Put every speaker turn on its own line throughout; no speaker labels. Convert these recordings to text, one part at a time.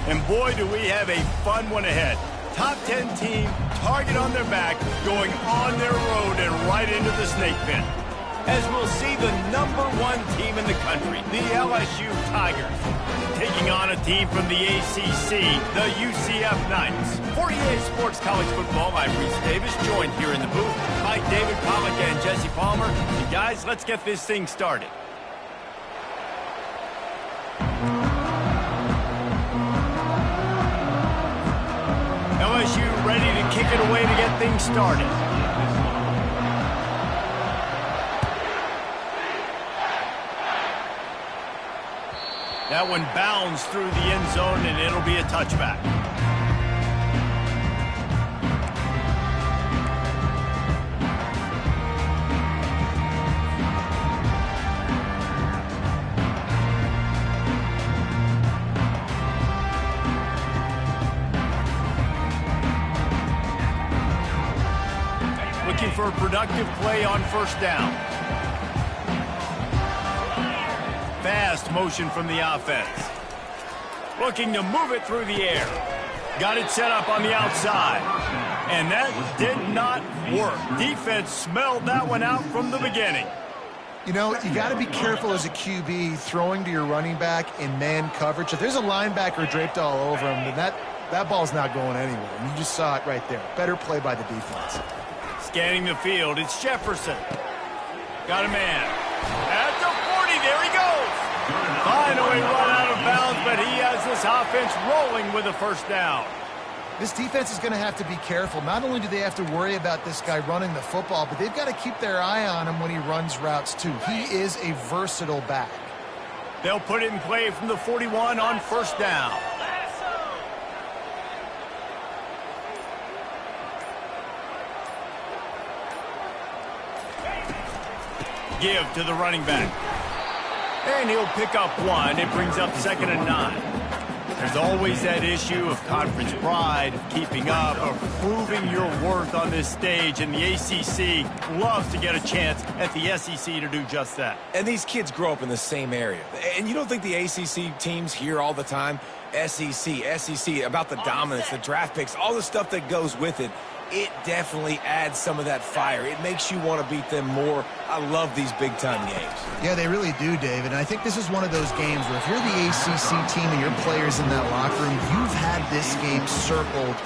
And boy, do we have a fun one ahead. Top 10 team, target on their back, going on their road and right into the snake pit. As we'll see the #1 team in the country, the LSU Tigers, taking on a team from the ACC, the UCF Knights. For EA Sports College Football, I'm Reese Davis, joined here in the booth by David Pollack and Jesse Palmer. And guys, let's get this thing started. LSU ready to kick it away to get things started. That one bounds through the end zone, and it'll be a touchback. Looking for a productive play on first down. Fast motion from the offense. Looking to move it through the air. Got it set up on the outside. And that did not work. Defense smelled that one out from the beginning.
You know, you got to be careful as a QB throwing to your running back in man coverage. If there's a linebacker draped all over him, then that ball's not going anywhere. And you just saw it right there. Better play by the defense.
Scanning the field, it's Jefferson. Got a man. At the 40, there he goes. Finally run out of bounds, but he has this offense rolling with a first down.
This defense is going to have to be careful. Not only do they have to worry about this guy running the football, but they've got to keep their eye on him when he runs routes too. He is a versatile back.
They'll put it in play from the 41 on first down. Give to the running back. And he'll pick up one. It brings up 2nd and 9. There's always that issue of conference pride, of keeping up, of proving your worth on this stage. And the ACC loves to get a chance at the SEC to do just that.
And these kids grow up in the same area. And you don't think the ACC teams hear all the time, SEC, about the dominance, the draft picks, all the stuff that goes with it. It definitely adds some of that fire. It makes you want to beat them more. I love these big-time games.
Yeah, they really do, David. And I think this is one of those games where if you're the ACC team and your players in that locker room, you've had this game circled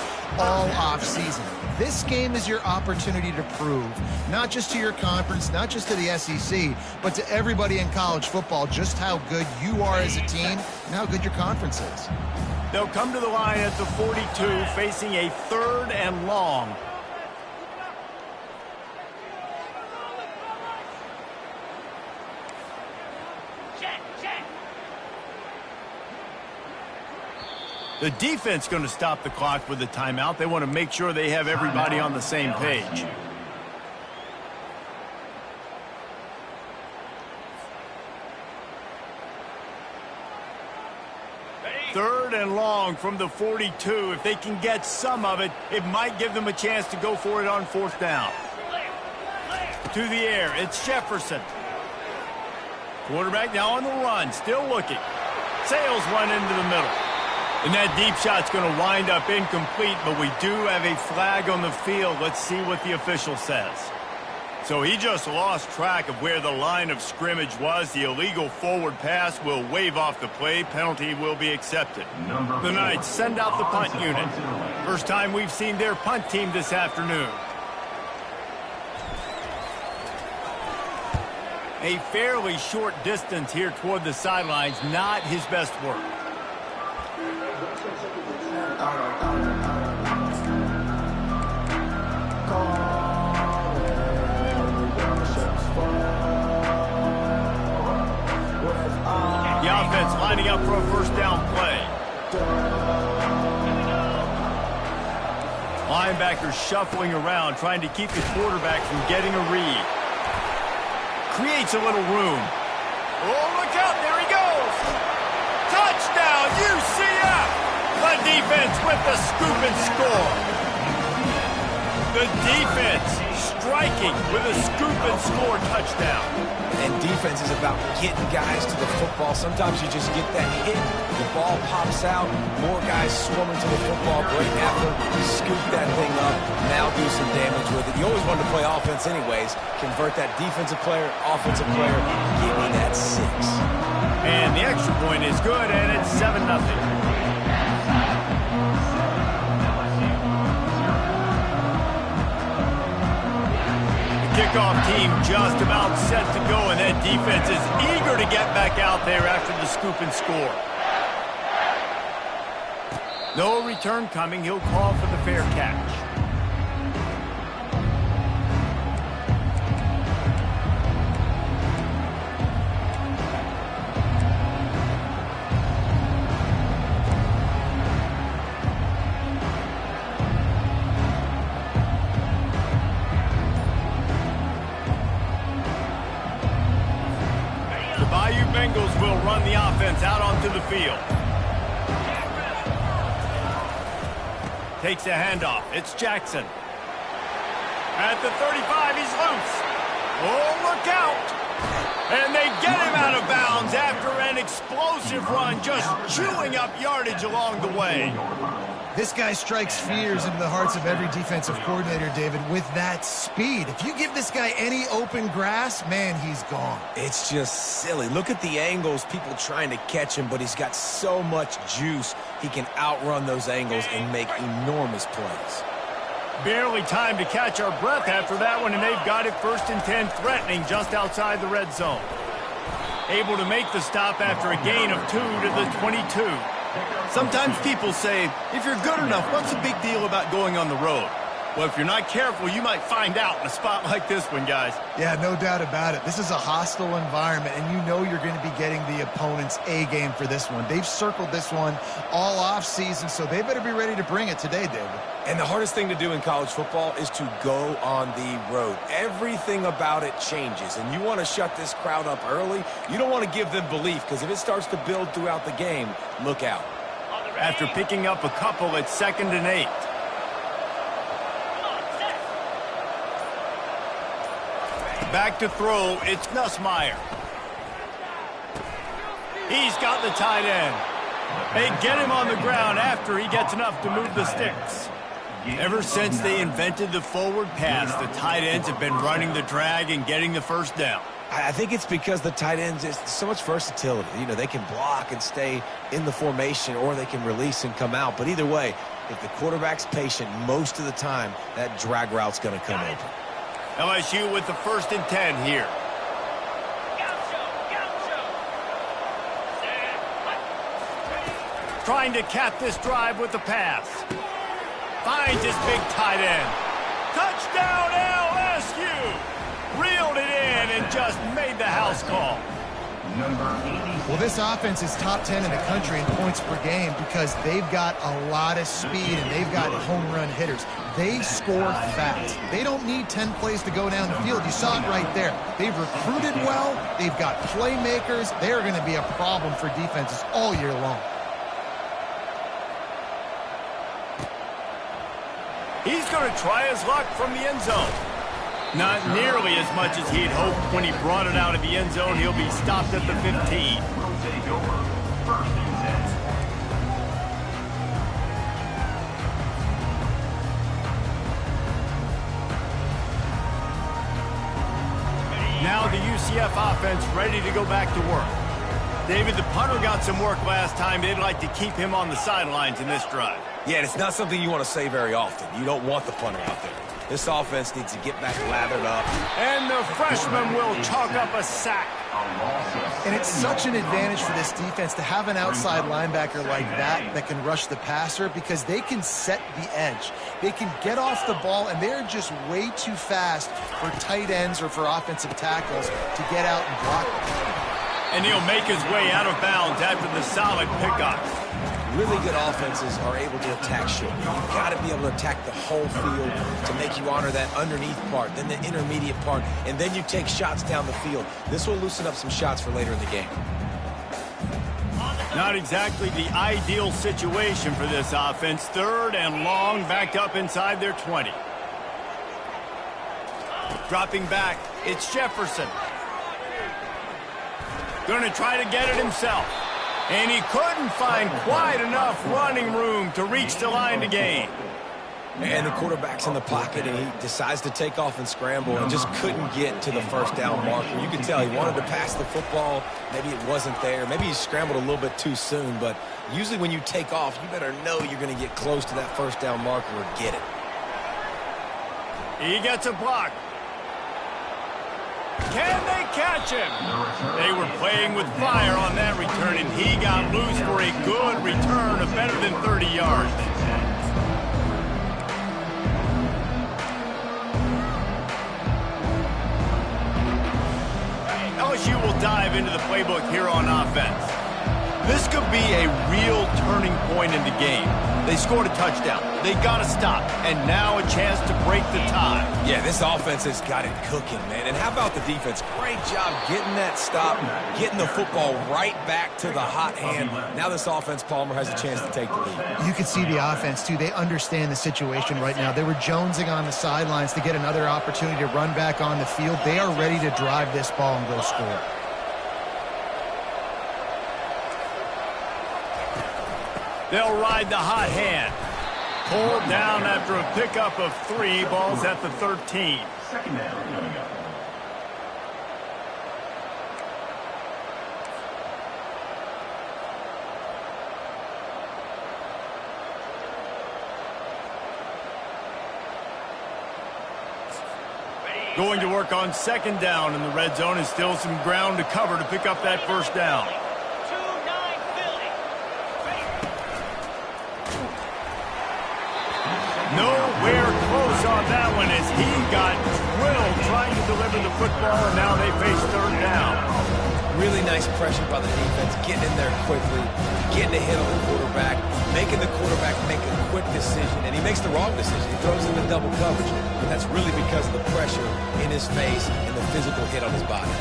all offseason. This game is your opportunity to prove, not just to your conference, not just to the SEC, but to everybody in college football, just how good you are as a team and how good your conference is.
They'll come to the line at the 42, facing a 3rd and long. The defense going to stop the clock with the timeout. They want to make sure they have everybody on the same page. Third and long from the 42. If they can get some of it, it might give them a chance to go for it on 4th down. To the air, it's Jefferson. Quarterback now on the run, still looking. Sails one into the middle. And that deep shot's going to wind up incomplete, but we do have a flag on the field. Let's see what the official says. So he just lost track of where the line of scrimmage was. The illegal forward pass will wave off the play. Penalty will be accepted. The Knights send out the punt unit. First time we've seen their punt team this afternoon. A fairly short distance here toward the sidelines, not his best work. The offense lining up for a first down play. Linebackers shuffling around, trying to keep the quarterback from getting a read. Creates a little room. Oh, look out, there he goes! Touchdown, UCF! The defense with the scoop and score. The defense striking with a scoop and score touchdown.
And defense is about getting guys to the football. Sometimes you just get that hit, the ball pops out, more guys swarming to the football, great effort, scoop that thing up, now do some damage with it. You always wanted to play offense anyways. Convert that defensive player, offensive player, give me that 6.
And the extra point is good, and it's 7-0. Kickoff team just about set to go, and that defense is eager to get back out there after the scoop and score. No return coming. He'll call for the fair catch. Bengals will run the offense out onto the field. Takes a handoff. It's Jackson. At the 35, he's loose. Oh, look out. And they get him out of bounds after an explosive run, just chewing up yardage along the way.
This guy strikes fears into the hearts of every defensive coordinator, David, with that speed. If you give this guy any open grass, man, he's gone.
It's just silly. Look at the angles, people trying to catch him, but he's got so much juice. He can outrun those angles and make enormous plays.
Barely time to catch our breath after that one, and they've got it 1st and 10, threatening just outside the red zone. Able to make the stop after a gain of 2 to the 22. Sometimes people say, if you're good enough, what's the big deal about going on the road? Well, if you're not careful, you might find out in a spot like this one, guys.
Yeah, no doubt about it. This is a hostile environment, and you know you're going to be getting the opponent's A game for this one. They've circled this one all off season, so they better be ready to bring it today, David.
And the hardest thing to do in college football is to go on the road. Everything about it changes, and you want to shut this crowd up early. You don't want to give them belief, because if it starts to build throughout the game, look out.
After picking up a couple, it's 2nd and 8. Back to throw, it's Nussmeier. He's got the tight end. They get him on the ground after he gets enough to move the sticks. Ever since they invented the forward pass, the tight ends have been running the drag and getting the first down.
I think it's because the tight ends is so much versatility. You know, they can block and stay in the formation, or they can release and come out. But either way, if the quarterback's patient most of the time, that drag route's going to come open.
LSU with the 1st and 10 here. Trying to cap this drive with the pass. Finds his big tight end. Touchdown LSU! Reeled it in and just made the house call.
Well, this offense is top 10 in the country in points per game because they've got a lot of speed and they've got home run hitters. They score fast. They don't need 10 plays to go down the field. You saw it right there. They've recruited well. They've got playmakers. They are going to be a problem for defenses all year long.
He's going to try his luck from the end zone. Not nearly as much as he'd hoped when he brought it out of the end zone. He'll be stopped at the 15. Now the UCF offense ready to go back to work. David, the punter got some work last time. They'd like to keep him on the sidelines in this drive.
Yeah, it's not something you want to say very often. You don't want the punter out there. This offense needs to get back lathered up.
And the freshman will chalk up a sack.
And it's such an advantage for this defense to have an outside linebacker like that can rush the passer because they can set the edge. They can get off the ball, and they're just way too fast for tight ends or for offensive tackles to get out and block them.
And he'll make his way out of bounds after the solid pickup.
Really good offenses are able to attack short. You've got to be able to attack the whole field to make you honor that underneath part, then the intermediate part, and then you take shots down the field. This will loosen up some shots for later in the game.
Not exactly the ideal situation for this offense. 3rd and long, backed up inside their 20. Dropping back, it's Jefferson. Going to try to get it himself. And he couldn't find quite enough running room to reach the line to gain.
And the quarterback's in the pocket, and he decides to take off and scramble and just couldn't get to the first down marker. You could tell he wanted to pass the football. Maybe it wasn't there. Maybe he scrambled a little bit too soon. But usually when you take off, you better know you're going to get close to that first down marker or get it.
He gets a block. Can they catch him? They were playing with fire on that return, and he got loose for a good return of better than 30 yards. LSU will dive into the playbook here on offense. This could be a real turning point in the game. They scored a touchdown. They got to stop. And now a chance to break the tie.
Yeah, this offense has got it cooking, man. And how about the defense? Great job getting that stop, getting the football right back to the hot hand. Now this offense, Palmer, has a chance to take the lead.
You can see the offense, too. They understand the situation right now. They were jonesing on the sidelines to get another opportunity to run back on the field. They are ready to drive this ball and go score.
They'll ride the hot hand. Pulled down after a pickup of 3. Balls at the 13.
Second down coming up.
Going to work on second down in the red zone, and still some ground to cover to pick up that first down. Nowhere close on that one as he got drilled trying to deliver the football, and now they face third down.
Really nice pressure by the defense, getting in there quickly, getting a hit on the quarterback, making the quarterback make a quick decision, and he makes the wrong decision. He throws into double coverage, but that's really because of the pressure in his face and the physical hit on his body.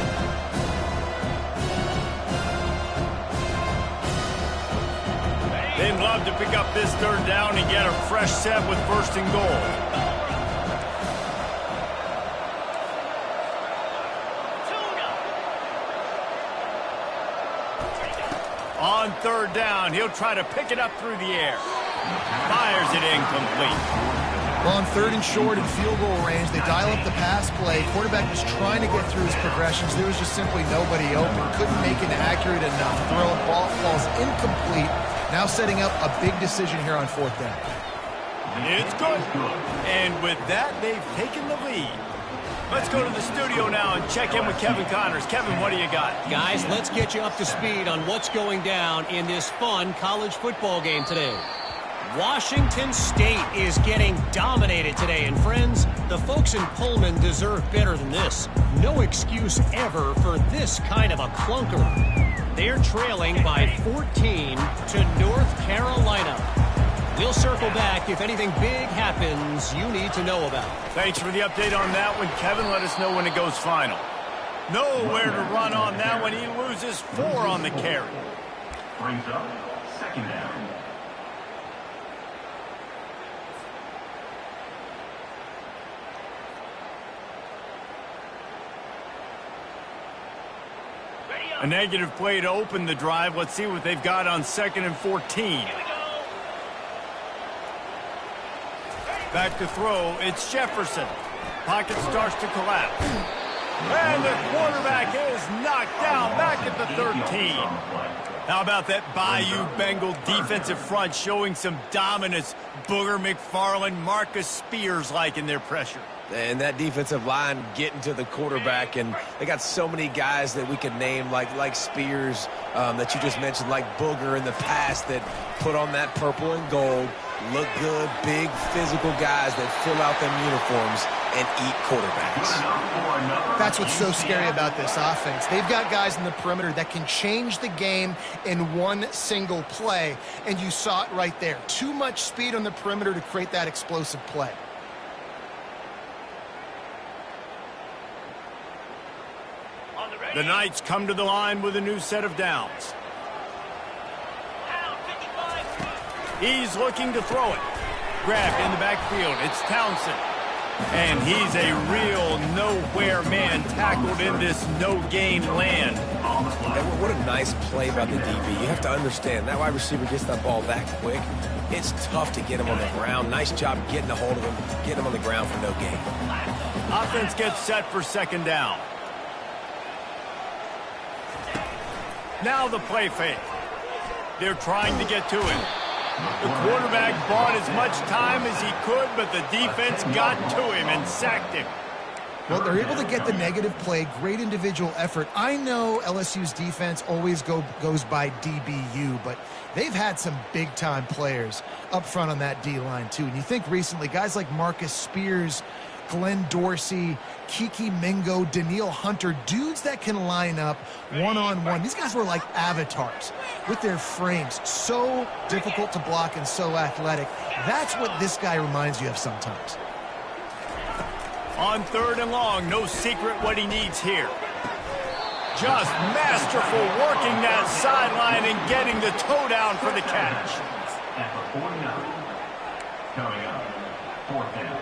They'd love to pick up this third down and get a fresh set with first and goal. On third down, he'll try to pick it up through the air. Fires it incomplete.
Well, on third and short and field goal range, they dial up the pass play. Quarterback was trying to get through his progressions. There was just simply nobody open. Couldn't make an accurate enough throw. Ball falls incomplete. Now setting up a big decision here on fourth down.
It's good. And with that, they've taken the lead. Let's go to the studio now and check in with Kevin Connors. Kevin, what do you got?
Guys, let's get you up to speed on what's going down in this fun college football game today. Washington State is getting dominated today. And friends, the folks in Pullman deserve better than this. No excuse ever for this kind of a clunker. They're trailing by 14 to North Carolina. We'll circle back if anything big happens you need to know about.
Thanks for the update on that one, Kevin. Let us know when it goes final. Nowhere to run on that one. He loses 4 on the carry.
Brings up second down.
A negative play to open the drive. Let's see what they've got on 2nd and 14. Back to throw. It's Jefferson. Pocket starts to collapse. And the quarterback is knocked down back at the 13. How about that Bayou Bengal defensive front showing some dominance? Booger McFarland, Marcus Spears-like in their pressure.
And that defensive line getting to the quarterback, and they got so many guys that we could name, like Spears, that you just mentioned, like Booger in the past, that put on that purple and gold, look good, big physical guys that fill out them uniforms and eat quarterbacks.
That's what's so scary about this offense. They've got guys in the perimeter that can change the game in one single play, and you saw it right there. Too much speed on the perimeter to create that explosive play.
The Knights come to the line with a new set of downs. He's looking to throw it. Grabbed in the backfield. It's Townsend. And he's a real nowhere man tackled in this no-gain land.
And what a nice play by the DB. You have to understand, that wide receiver gets that ball that quick. It's tough to get him on the ground. Nice job getting a hold of him, getting him on the ground for no gain.
Offense gets set for second down. Now the play fake. They're trying to get to him. The quarterback bought as much time as he could, but the defense got to him and sacked him.
Well, they're able to get the negative play, great individual effort. I know LSU's defense always goes by DBU, but they've had some big-time players up front on that D-line, too. And you think recently, guys like Marcus Spears, Glenn Dorsey, Kiki Mingo, Daniil Hunter, dudes that can line up one-on-one. These guys were like avatars with their frames. So difficult to block and so athletic. That's what this guy reminds you of sometimes.
On third and long, no secret what he needs here. Just masterful working that sideline and getting the toe down for the catch.
At the 49. Coming up, fourth down.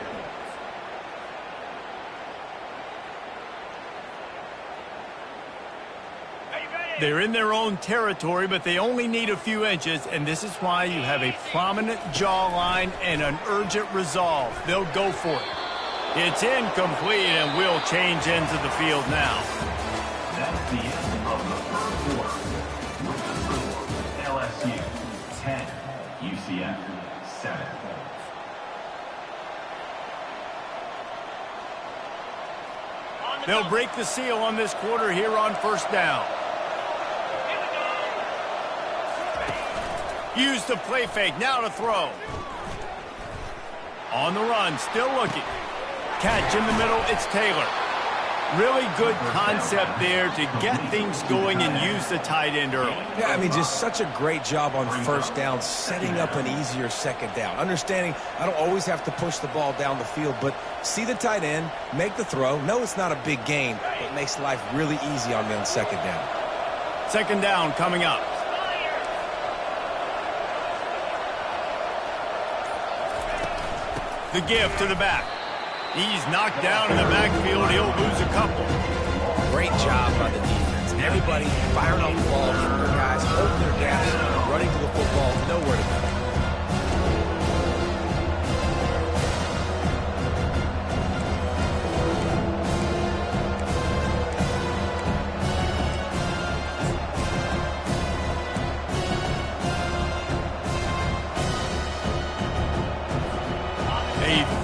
They're in their own territory, but they only need a few inches, and this is why you have a prominent jawline and an urgent resolve. They'll go for it. It's incomplete, and we'll change ends of the field now.
That's the end of the first quarter. With the score, LSU 10, UCF 7.
They'll break the seal on this quarter here on first down. Use the play fake, now to throw. On the run, still looking. Catch in the middle, it's Taylor. Really good concept there to get things going and use the tight end early.
Yeah, I mean, just such a great job on first down, setting up an easier second down. Understanding I don't always have to push the ball down the field, but see the tight end, make the throw. No, it's not a big gain, but it makes life really easy on me on second down.
Second down coming up. The give to the back. He's knocked down in the backfield. He'll lose a couple.
Great job by the defense. Everybody firing off the ball. Their guys holding their gas, running to the football, nowhere to go.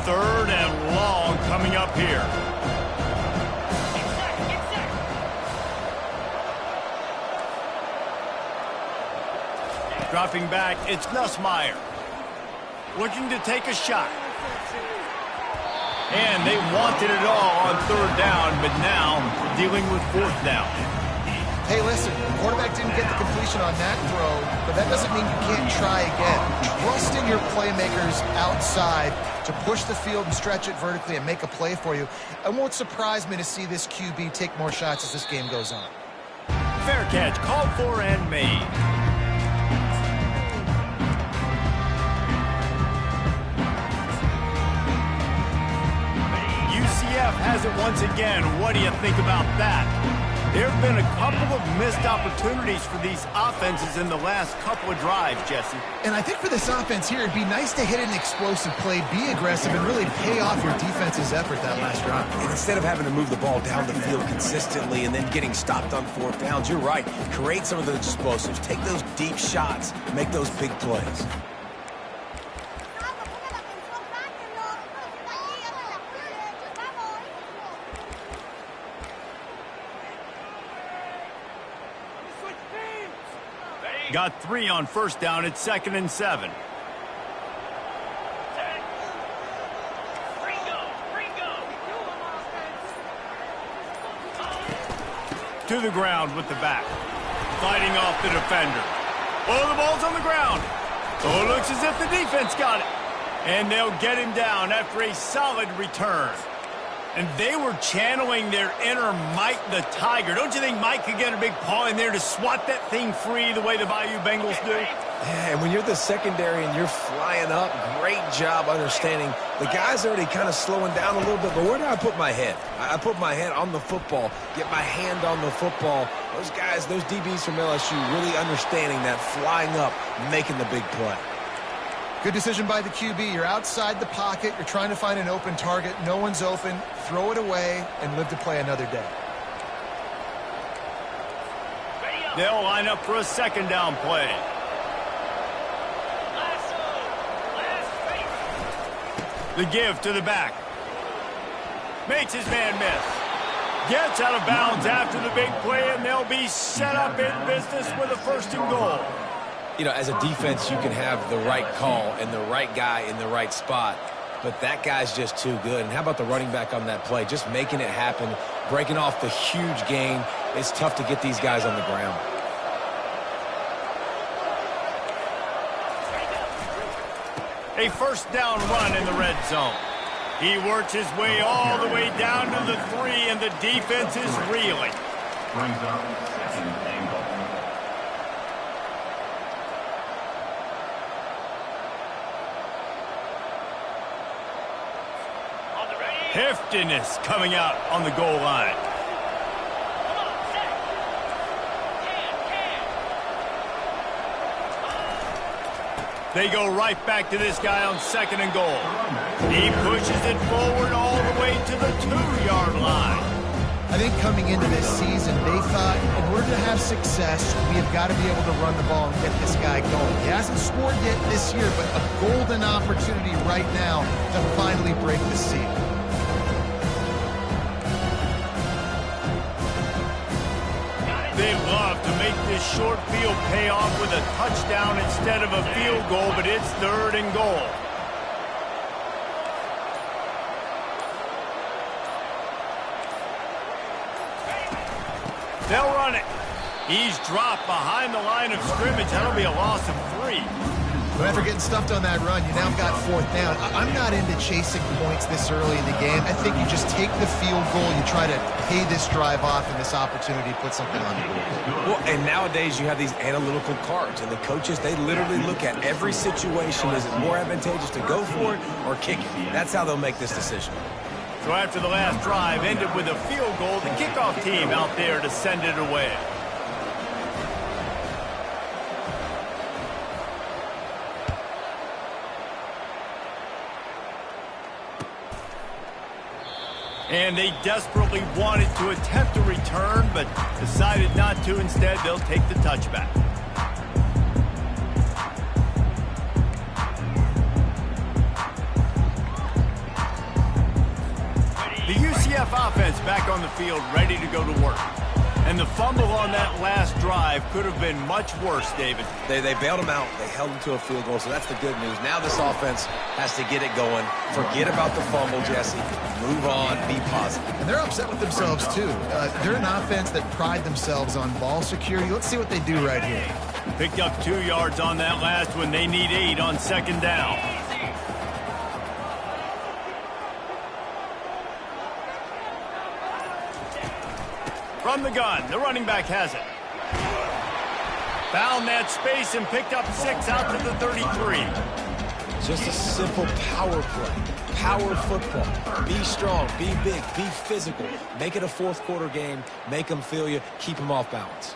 Third and long coming up here. Dropping back, it's Nussmeier. Looking to take a shot. And they wanted it all on third down, but now dealing with fourth down.
Hey, listen, the quarterback didn't get the completion on that throw, but that doesn't mean you can't try again. Trust in your playmakers outside to push the field and stretch it vertically and make a play for you. It won't surprise me to see this QB take more shots as this game goes on.
Fair catch, called for and made. UCF has it once again. What do you think about that? There have been a couple of missed opportunities for these offenses in the last couple of drives, Jesse.
And I think for this offense here, it'd be nice to hit an explosive play, be aggressive, and really pay off your defense's effort that last drive.
And instead of having to move the ball down the field consistently and then getting stopped on fourth downs, you're right. Create some of those explosives. Take those deep shots. Make those big plays.
Got 3 on first down. It's 2nd and 7. To the ground with the back. Fighting off the defender. Oh, the ball's on the ground. Oh, it looks as if the defense got it. And they'll get him down after a solid return. And they were channeling their inner Mike the Tiger. Don't you think Mike could get a big paw in there to swat that thing free the way the Bayou Bengals do?
Yeah, and when you're the secondary and you're flying up, great job understanding. The guy's already kind of slowing down a little bit, but where do I put my head? I put my head on the football, get my hand on the football. Those guys, those DBs from LSU really understanding that flying up, making the big play.
Good decision by the QB. You're outside the pocket. You're trying to find an open target. No one's open. Throw it away and live to play another day.
They'll line up for a second down play. The give to the back. Makes his man miss. Gets out of bounds after the big play, and they'll be set up in business with a 1st and goal.
You know, as a defense, you can have the right call and the right guy in the right spot, but that guy's just too good. And how about the running back on that play? Just making it happen, breaking off the huge gain. It's tough to get these guys on the ground.
A 1st down run in the red zone. He works his way all the way down to the 3, and the defense is reeling.
Brings up 2nd and goal.
Heftiness coming out on the goal line. They go right back to this guy on 2nd and goal. He pushes it forward all the way to the 2-yard line.
I think coming into this season, they thought in order to have success, we have got to be able to run the ball and get this guy going. He hasn't scored yet this year, but a golden opportunity right now to finally break the seal.
They love to make this short field pay off with a touchdown instead of a field goal, but it's 3rd and goal. They'll run it. He's dropped behind the line of scrimmage. That'll be a loss of 3.
But after getting stuffed on that run, you now got 4th down. I'm not into chasing points this early in the game. I think you just take the field goal, you try to pay this drive off, and this opportunity to put something on the board.
Well, and nowadays you have these analytical cards, and the coaches, they literally look at every situation. Is it more advantageous to go for it or kick it? That's how they'll make this decision.
So after the last drive ended with a field goal, the kickoff team out there to send it away. And they desperately wanted to attempt a return, but decided not to. Instead, they'll take the touchback. The UCF offense back on the field, ready to go to work. And the fumble on that last drive could have been much worse, David.
They bailed him out. They held him to a field goal, so that's the good news. Now this offense has to get it going. Forget about the fumble, Jesse. Move on. Be positive.
And they're upset with themselves, too. They're an offense that pride themselves on ball security. Let's see what they do right here.
Picked up 2 yards on that last one. They need 8 on 2nd down. From the gun, the running back has it. Found that space and picked up 6 out to the 33.
Just a simple power play. Power football. Be strong, be big, be physical. Make it a 4th quarter game. Make them feel you. Keep them off balance.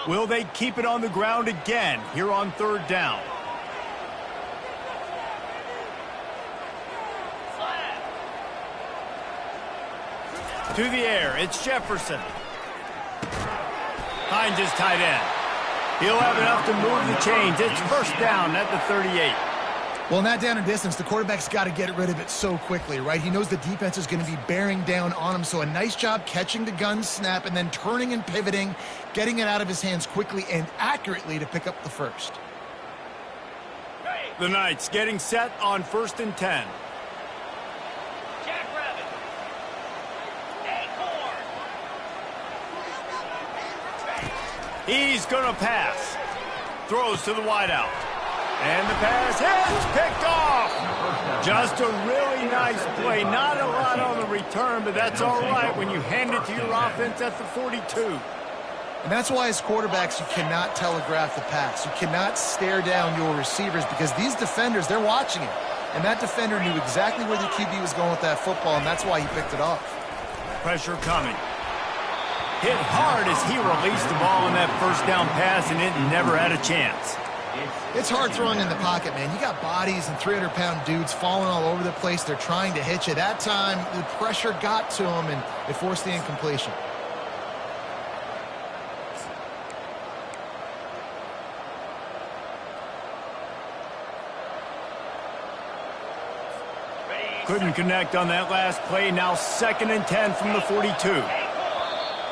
Will they keep it on the ground again here on 3rd down? To the air, it's Jefferson. Hines is tight end. He'll have enough to move the chains. It's 1st down at the 38.
Well, in that down and distance, the quarterback's got to get rid of it so quickly, right? He knows the defense is going to be bearing down on him, so a nice job catching the gun snap and then turning and pivoting, getting it out of his hands quickly and accurately to pick up the 1st.
The Knights getting set on 1st and 10. He's going to pass. Throws to the wideout. And the pass is picked off. Just a really nice play. Not a lot on the return, but that's all right when you hand it to your offense at the 42.
And that's why as quarterbacks you cannot telegraph the pass. You cannot stare down your receivers because these defenders, they're watching it. And that defender knew exactly where the QB was going with that football, and that's why he picked it off.
Pressure coming. Hit hard as he released the ball on that first down pass, and it never had a chance.
It's hard throwing in the pocket, man. You got bodies and 300-pound dudes falling all over the place. They're trying to hit you. That time, the pressure got to him, and it forced the incompletion.
Couldn't connect on that last play. Now 2nd and 10 from the 42.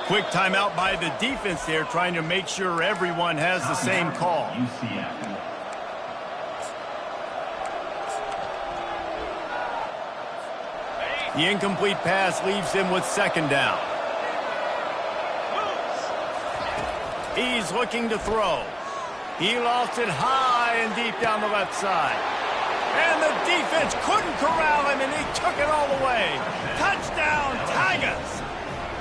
Quick timeout by the defense there, trying to make sure everyone has the same call.
UCF.
The incomplete pass leaves him with 2nd down. He's looking to throw. He lost it high and deep down the left side. And the defense couldn't corral him, and he took it all the way. Touchdown, Tigers!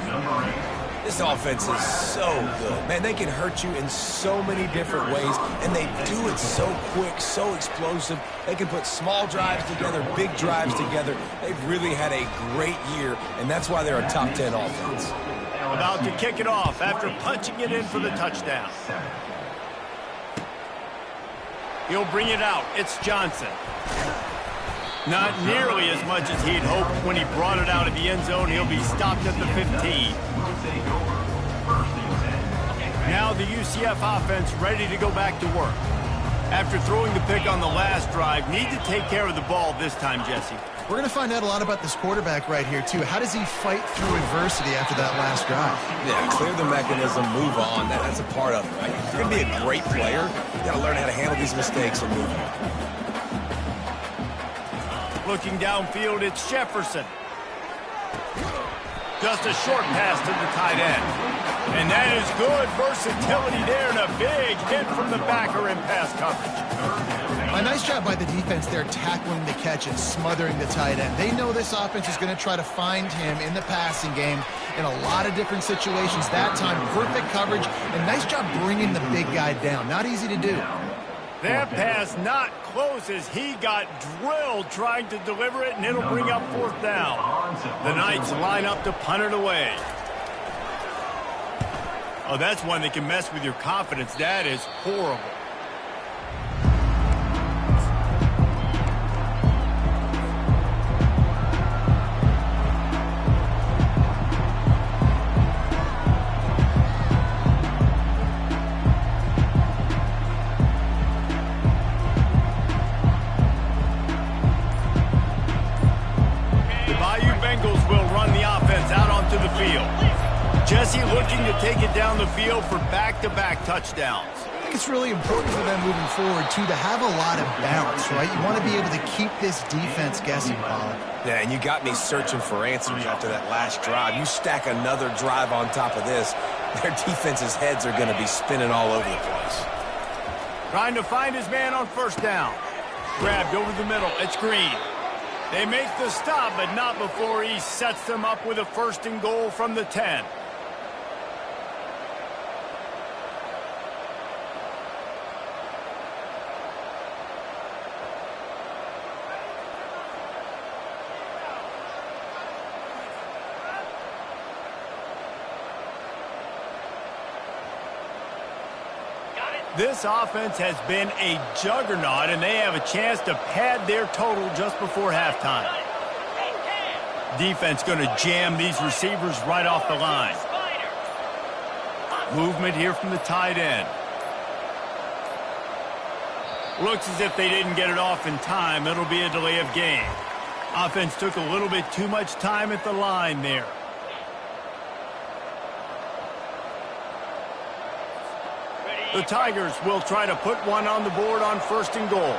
Number 8.
This offense is so good. Man, they can hurt you in so many different ways, and they do it so quick, so explosive. They can put small drives together, big drives together. They've really had a great year, and that's why they're a top 10 offense.
About to kick it off after punching it in for the touchdown. He'll bring it out. It's Johnson. Not nearly as much as he'd hoped when he brought it out of the end zone. He'll be stopped at the 15. Now the UCF offense ready to go back to work. After throwing the pick on the last drive, need to take care of the ball this time, Jesse.
We're going to find out a lot about this quarterback right here, too. How does he fight through adversity after that last drive?
Yeah, clear the mechanism, move on. That's a part of it, right? If you're going to be a great player, you got to learn how to handle these mistakes and move on.
Looking downfield, it's Jefferson. Just a short pass to the tight end. And that is good versatility there, and a big hit from the backer in pass coverage.
A nice job by the defense there tackling the catch and smothering the tight end. They know this offense is going to try to find him in the passing game in a lot of different situations. That time, perfect coverage, and nice job bringing the big guy down. Not easy to do.
That pass not close as he got drilled trying to deliver it, and it'll bring up 4th down. The Knights line up to punt it away. Oh, that's one that can mess with your confidence. That is horrible. Jesse looking to take it down the field for back-to-back touchdowns.
I think it's really important for them moving forward, too, to have a lot of bounce, right? You want to be able to keep this defense guessing, Paul.
Yeah, and you got me searching for answers after that last drive. You stack another drive on top of this, their defense's heads are going to be spinning all over the place.
Trying to find his man on 1st down. Grabbed over the middle. It's Green. They make the stop, but not before he sets them up with a 1st and goal from the 10. This offense has been a juggernaut, and they have a chance to pad their total just before halftime. Defense going to jam these receivers right off the line. Movement here from the tight end. Looks as if they didn't get it off in time. It'll be a delay of game. Offense took a little bit too much time at the line there. The Tigers will try to put one on the board on 1st and goal.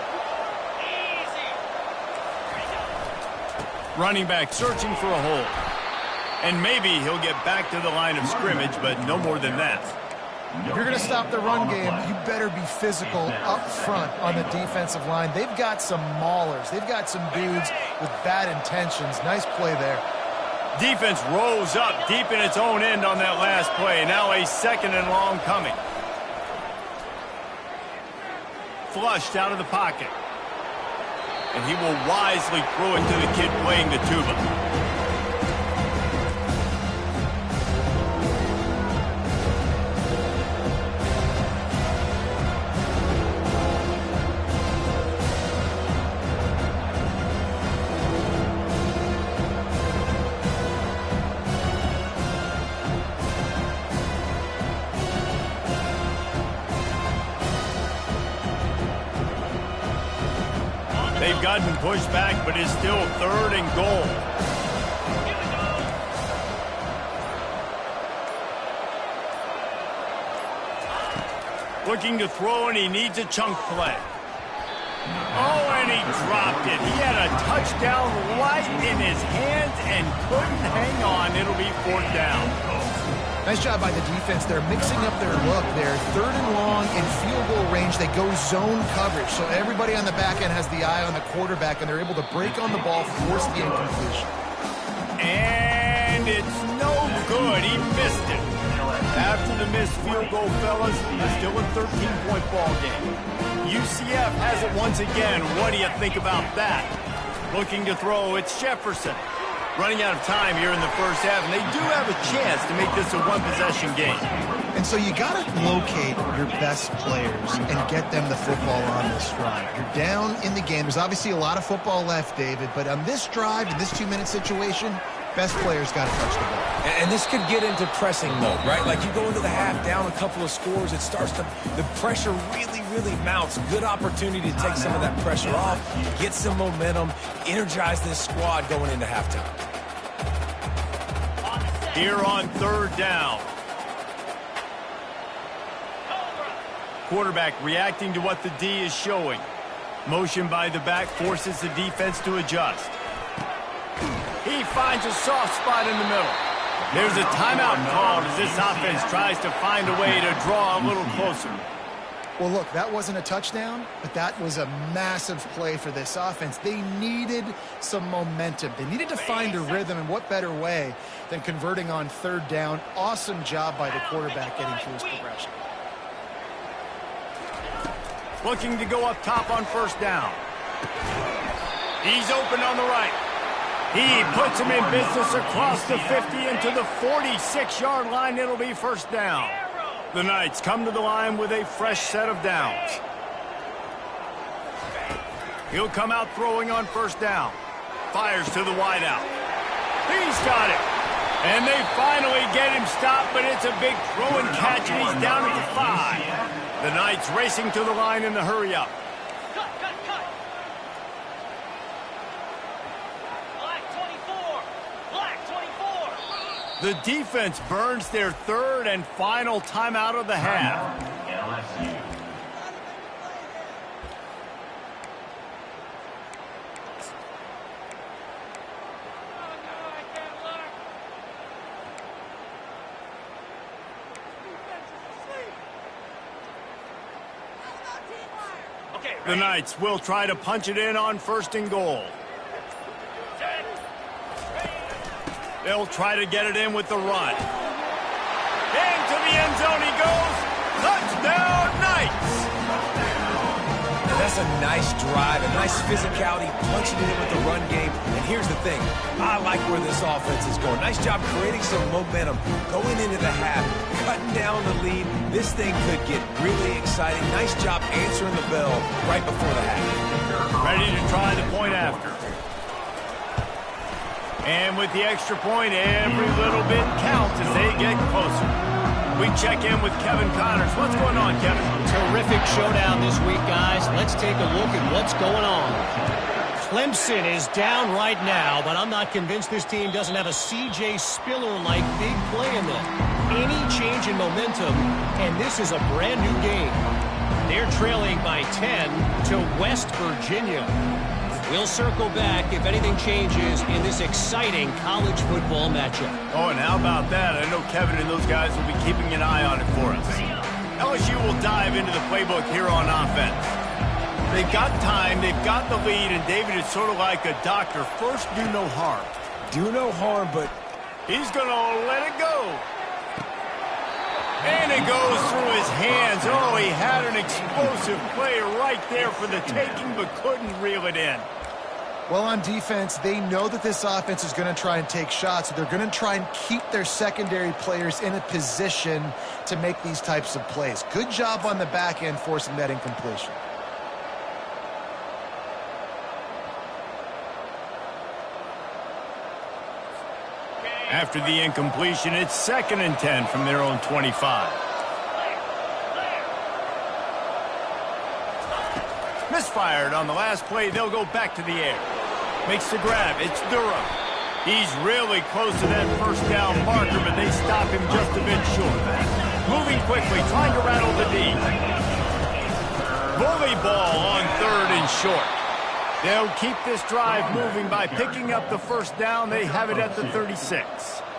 Running back searching for a hole. And maybe he'll get back to the line of scrimmage, but no more than that.
If you're going to stop the run game, you better be physical up front on the defensive line. They've got some maulers. They've got some dudes with bad intentions. Nice play there.
Defense rose up deep in its own end on that last play. Now a 2nd and long coming. Flushed out of the pocket. And he will wisely throw it to the kid playing the tuba. They've gotten pushed back, but it's still 3rd and goal. Looking to throw, and he needs a chunk play. Oh, and he dropped it. He had a touchdown right in his hands and couldn't hang on. It'll be 4th down.
Nice job by the defense. They're mixing up their look. They're 3rd and long in field goal range. They go zone coverage, so everybody on the back end has the eye on the quarterback, and they're able to break on the ball, force the incompletion.
And it's no good. He missed it. After the missed field goal, fellas, it's still a 13-point ball game. UCF has it once again. What do you think about that? Looking to throw, it's Jefferson. Running out of time here in the first half, and they do have a chance to make this a one-possession game.
And so you got to locate your best players and get them the football on this drive. You're down in the game. There's obviously a lot of football left, David, but on this drive, in this 2-minute situation, best players got to touch the ball.
And this could get into pressing mode, right? Like you go into the half down a couple of scores, it starts to, the pressure really mounts. Good opportunity to take some of that pressure off, get some momentum, energize this squad going into halftime.
Here on 3rd down. Quarterback reacting to what the D is showing. Motion by the back forces the defense to adjust. He finds a soft spot in the middle. There's a timeout called as this offense tries to find a way to draw a little closer.
Well, look, that wasn't a touchdown, but that was a massive play for this offense. They needed some momentum. They needed to find a rhythm, and what better way than converting on 3rd down. Awesome job by the quarterback getting through his progression.
Looking to go up top on 1st down. He's open on the right. He puts him in business across the 50 into the 46-yard line. It'll be 1st down. The Knights come to the line with a fresh set of downs. He'll come out throwing on 1st down. Fires to the wideout. He's got it. And they finally get him stopped, but it's a big throw and catch, and he's down at the 5. The Knights racing to the line in the hurry-up. The defense burns their 3rd and final timeout of the half.
LSU.
The Knights will try to punch it in on 1st and goal. They'll try to get it in with the run. Into the end zone he goes. Touchdown, Knights!
And that's a nice drive, a nice physicality, punching it in with the run game. And here's the thing, I like where this offense is going. Nice job creating some momentum, going into the half, cutting down the lead. This thing could get really exciting. Nice job answering the bell right before the half.
Ready to try the point after. And with the extra point, every little bit counts as they get closer. We check in with Kevin Connors. What's going on, Kevin?
Terrific showdown this week, guys. Let's take a look at what's going on. Clemson is down right now, but I'm not convinced this team doesn't have a C.J. Spiller-like big play in them. Any change in momentum, and this is a brand-new game. They're trailing by 10 to West Virginia. We'll circle back if anything changes in this exciting college football matchup.
Oh, and how about that? I know Kevin and those guys will be keeping an eye on it for us. LSU will dive into the playbook here on offense. They've got time, they've got the lead, and David, it's sort of like a doctor. First, do no harm.
Do no harm, but
he's going to let it go. And it goes through his hands. Oh, he had an explosive play right there for the taking, but couldn't reel it in.
Well, on defense, they know that this offense is going to try and take shots. So they're going to try and keep their secondary players in a position to make these types of plays. Good job on the back end forcing that incompletion.
After the incompletion, it's 2nd and 10 from their own 25. Misfired on the last play. They'll go back to the air. Makes the grab. It's Durham. He's really close to that first down marker, but they stop him just a bit short. Moving quickly, trying to rattle the D. Bully ball on 3rd and short. They'll keep this drive moving by picking up the first down. They have it at the 36.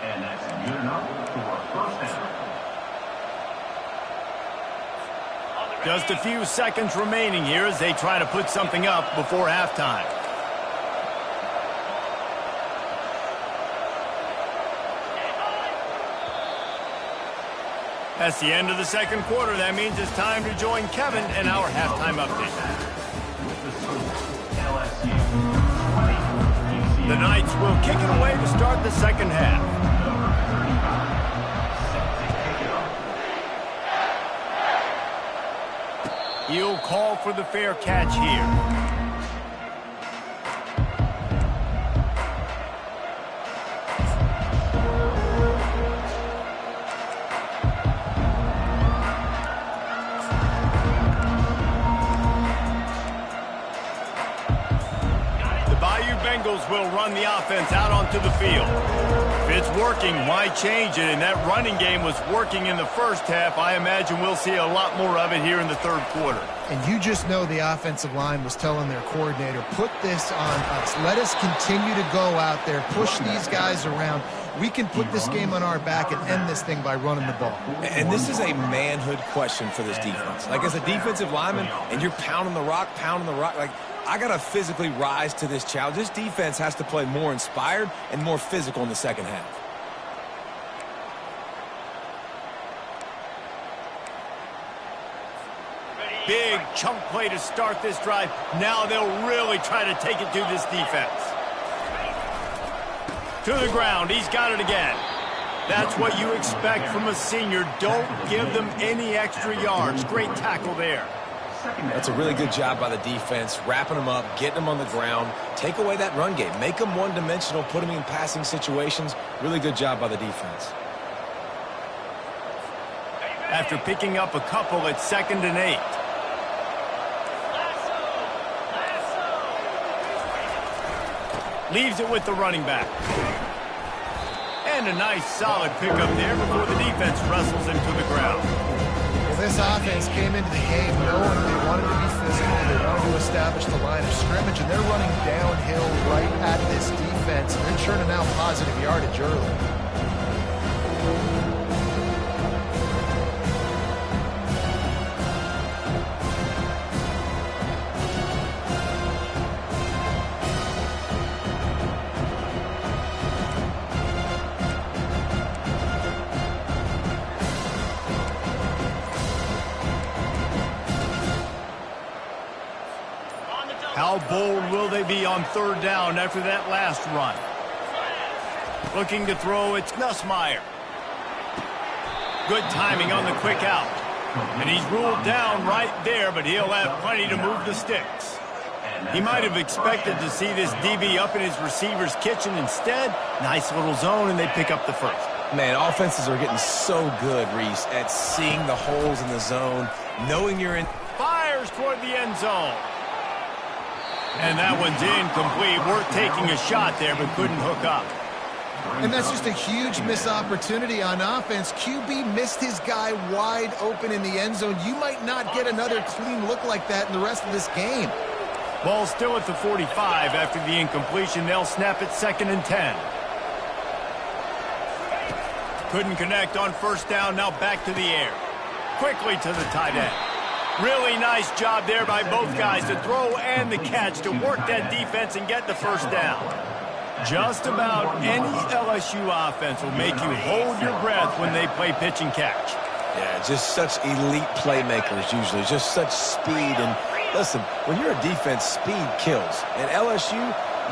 And that's good enough for first down.
Just a few seconds remaining here as they try to put something up before halftime. That's the end of the second quarter. That means it's time to join Kevin in our halftime update. The Knights will kick it away to start the second half. He'll call for the fair catch here. Bengals will run the offense out onto the field. If it's working, why change it? And that running game was working in the first half. I imagine we'll see a lot more of it here in the third quarter.
And you just know the offensive line was telling their coordinator, put this on us. Let us continue to go out there, push these guys around. We can put this game on our back and end this thing by running the ball.
And this is a manhood question for this defense. Like, as a defensive lineman, and you're pounding the rock, like, I got to physically rise to this challenge. This defense has to play more inspired and more physical in the second half.
Big chunk play to start this drive. Now they'll really try to take it to this defense. To the ground. He's got it again. That's what you expect from a senior. Don't give them any extra yards. Great tackle there.
That's a really good job by the defense, wrapping them up, getting them on the ground, take away that run game, make them one-dimensional, put them in passing situations. Really good job by the defense.
After picking up a couple, it's 2nd and 8. Leaves it with the running back. And a nice solid pickup there before the defense wrestles him to the ground.
Well, this offense came into the game knowing they wanted to be physical, they wanted to establish the line of scrimmage, and they're running downhill right at this defense, and they're churning out positive yardage early.
How bold will they be on 3rd down after that last run? Looking to throw, it's Nussmeier. Good timing on the quick out. And he's ruled down right there, but he'll have plenty to move the sticks. He might have expected to see this DB up in his receiver's kitchen. Instead, nice little zone, and they pick up the first.
Man, offenses are getting so good, Reese, at seeing the holes in the zone, knowing you're in.
Fires toward the end zone. And that one's incomplete. We're taking a shot there, but couldn't hook up.
And that's just a huge missed opportunity on offense. QB missed his guy wide open in the end zone. You might not get another clean look like that in the rest of this game.
Ball still at the 45 after the incompletion. They'll snap it 2nd and 10. Couldn't connect on 1st down. Now back to the air. quickly to the tight end. Really nice job there by both guys to throw and the catch to work that defense and get the first down. Just about any LSU offense will make you hold your breath when they play pitch and catch.
Yeah, just such elite playmakers usually, just such speed. And listen, when you're a defense, speed kills. And LSU,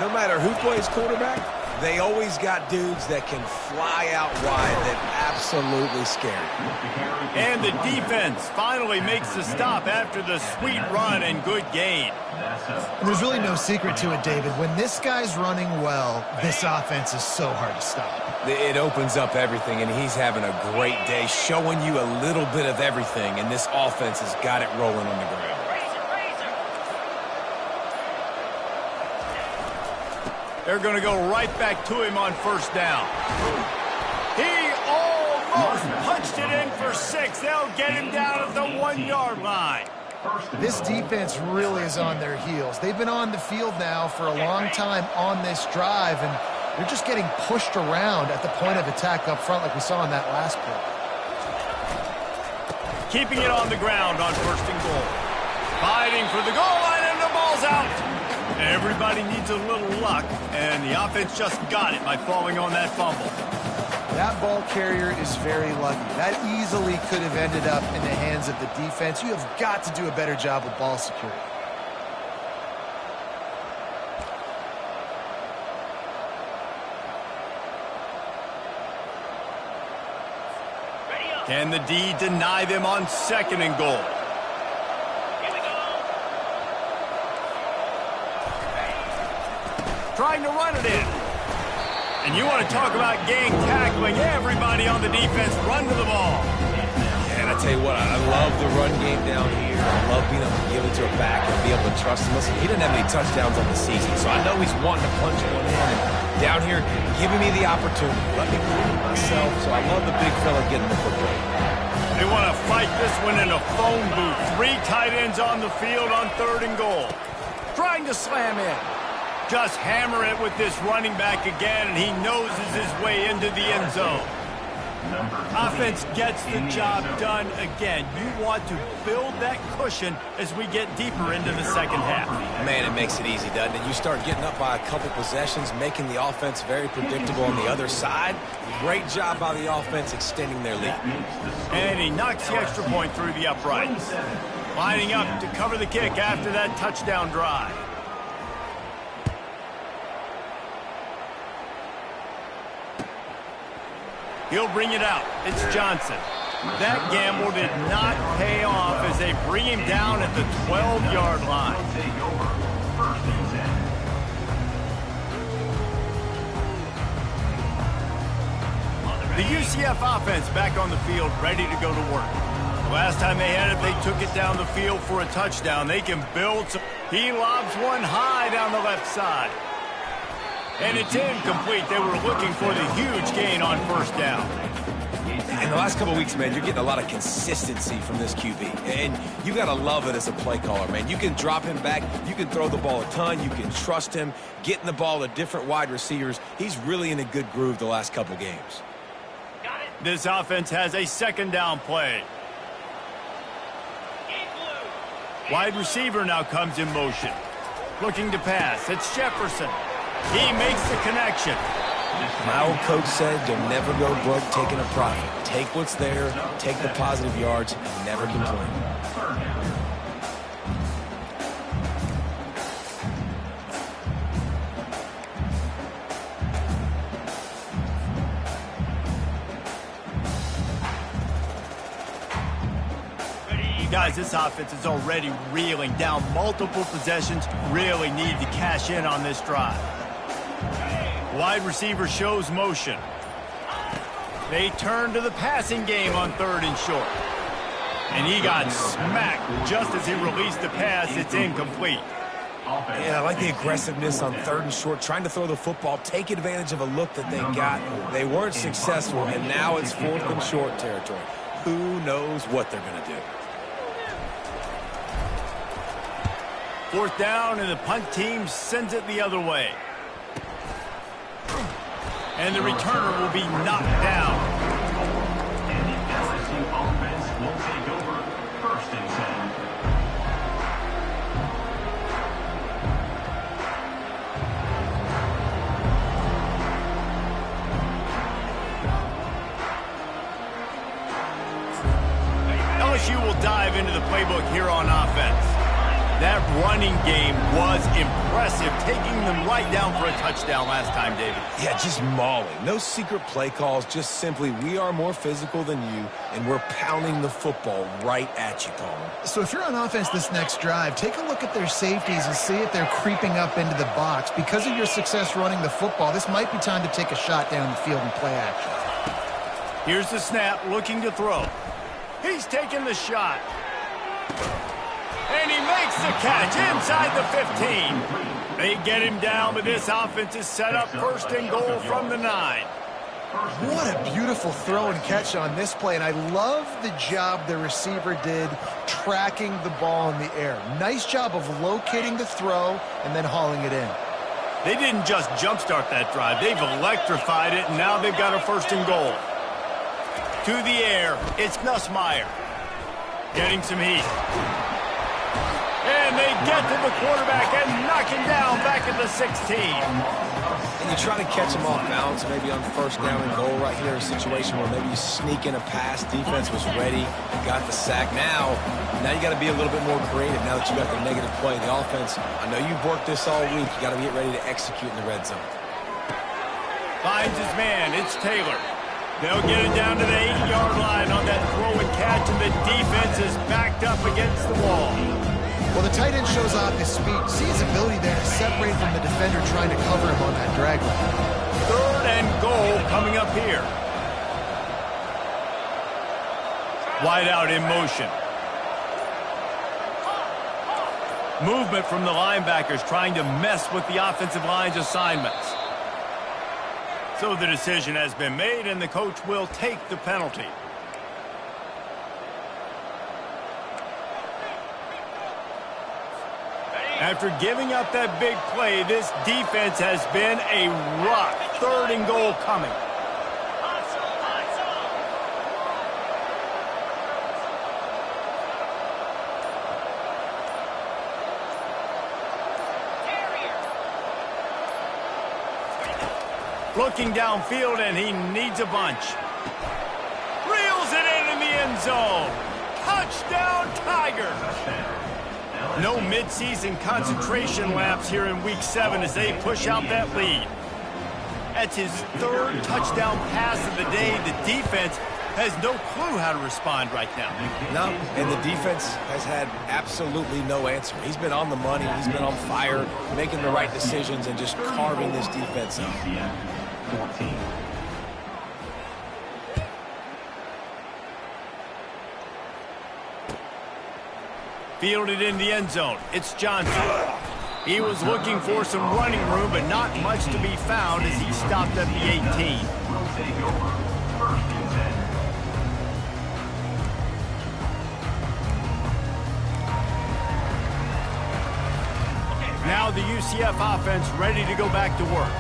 no matter who plays quarterback, they always got dudes that can fly out wide that absolutely scare you.
And the defense finally makes the stop after the sweet run and good gain.
And there's really no secret to it, David. When this guy's running well, this offense is so hard to stop.
It opens up everything, and he's having a great day, showing you a little bit of everything, and this offense has got it rolling on the ground.
They're going to go right back to him on first down. He almost punched it in for 6. They'll get him down at the 1-yard line.
This defense really is on their heels. They've been on the field now for a long time on this drive, and they're just getting pushed around at the point of attack up front like we saw in that last play.
Keeping it on the ground on first and goal. Fighting for the goal line, and the ball's out. Everybody needs a little luck, and the offense just got it by falling on that fumble.
That ball carrier is very lucky. That easily could have ended up in the hands of the defense. You have got to do a better job with ball security.
Can the D deny them on second and goal? Trying to run it in. And you want to talk about gang tackling. Everybody on the defense run to the ball.
And I tell you what, I love the run game down here. I love being able to give it to a back and be able to trust him. Listen, he didn't have any touchdowns on the season, so I know he's wanting to punch one in. And down here, giving me the opportunity. Let me prove myself. So I love the big fella getting the football.
They want to fight this one in a phone booth. 3 tight ends on the field on third and goal. Trying to slam in. Just hammer it with this running back again, and he noses his way into the end zone. Offense gets the job done again. You want to build that cushion as we get deeper into the second half.
Man, it makes it easy, doesn't it? You start getting up by a couple possessions, making the offense very predictable on the other side. Great job by the offense extending their lead.
And he knocks the extra point through the uprights. Lining up to cover the kick after that touchdown drive. He'll bring it out. It's Johnson. That gamble did not pay off as they bring him down at the 12-yard line. The UCF offense back on the field, ready to go to work. The last time they had it, they took it down the field for a touchdown. They can build some. He lobs one high down the left side. And it's incomplete. They were looking for the huge gain on first down.
In the last couple of weeks, man, you're getting a lot of consistency from this QB. And you got to love it as a play caller, man. You can drop him back. You can throw the ball a ton. You can trust him, getting the ball to different wide receivers. He's really in a good groove the last couple games.
This offense has a second down play. Wide receiver now comes in motion. Looking to pass. It's Jefferson. He makes the connection.
My old coach said you'll never go broke taking a profit. Take what's there, take the positive yards, and never complain.
Guys, this offense is already reeling down multiple possessions. Really need to cash in on this drive. Wide receiver shows motion. They turn to the passing game on third and short. And he got smacked just as he released the pass. It's incomplete.
Yeah, I like the aggressiveness on third and short, trying to throw the football, take advantage of a look that they got. They weren't successful, and now it's fourth and short territory. Who knows what they're going to do?
Fourth down, and the punt team sends it the other way. And the returner will be knocked down.
And the LSU offense will take over
LSU will dive into the playbook here on offense. That running game was impressive, taking them right down for a touchdown last time, David.
Yeah, just mauling. No secret play calls, just simply we are more physical than you, and we're pounding the football right at you, Palmer.
So if you're on offense this next drive, take a look at their safeties and see if they're creeping up into the box. Because of your success running the football, this might be time to take a shot down the field and play action.
Here's the snap, looking to throw. He's taking the shot. And he makes the catch inside the 15. They get him down, but this offense is set up first and goal from the 9.
What a beautiful throw and catch on this play, and I love the job the receiver did tracking the ball in the air. Nice job of locating the throw and then hauling it in.
They didn't just jumpstart that drive. They've electrified it, and now they've got a first and goal. To the air, it's Nussmeier. Getting some heat. And they get to the quarterback and knock him down back at the 16.
And you try to catch him off balance, maybe on first down and goal right here, a situation where maybe you sneak in a pass, defense was ready, got the sack. Now you got to be a little bit more creative now that you got the negative play. The offense, I know you've worked this all week. You got to get ready to execute in the red zone.
Finds his man. It's Taylor. They'll get it down to the 8-yard line on that throw and catch, and the defense is backed up against the wall.
Well, the tight end shows off his speed. See his ability there to separate from the defender trying to cover him on that drag route.
Third and goal coming up here. Wide out in motion. Movement from the linebackers trying to mess with the offensive line's assignments. So the decision has been made, and the coach will take the penalty. After giving up that big play, this defense has been a rock. Third and goal coming. Looking downfield, and he needs a bunch. Reels it in the end zone. Touchdown, Tiger. No midseason concentration laps here in Week 7 as they push out that lead. That's his third touchdown pass of the day. The defense has no clue how to respond right now.
No, and the defense has had absolutely no answer. He's been on the money. He's been on fire, making the right decisions and just carving this defense up.
14.
Fielded in the end zone. It's Johnson. He was looking for some running room, but not much to be found as he stopped at the 18.
Will take over. First and 10.
Now the UCF offense ready to go back to work.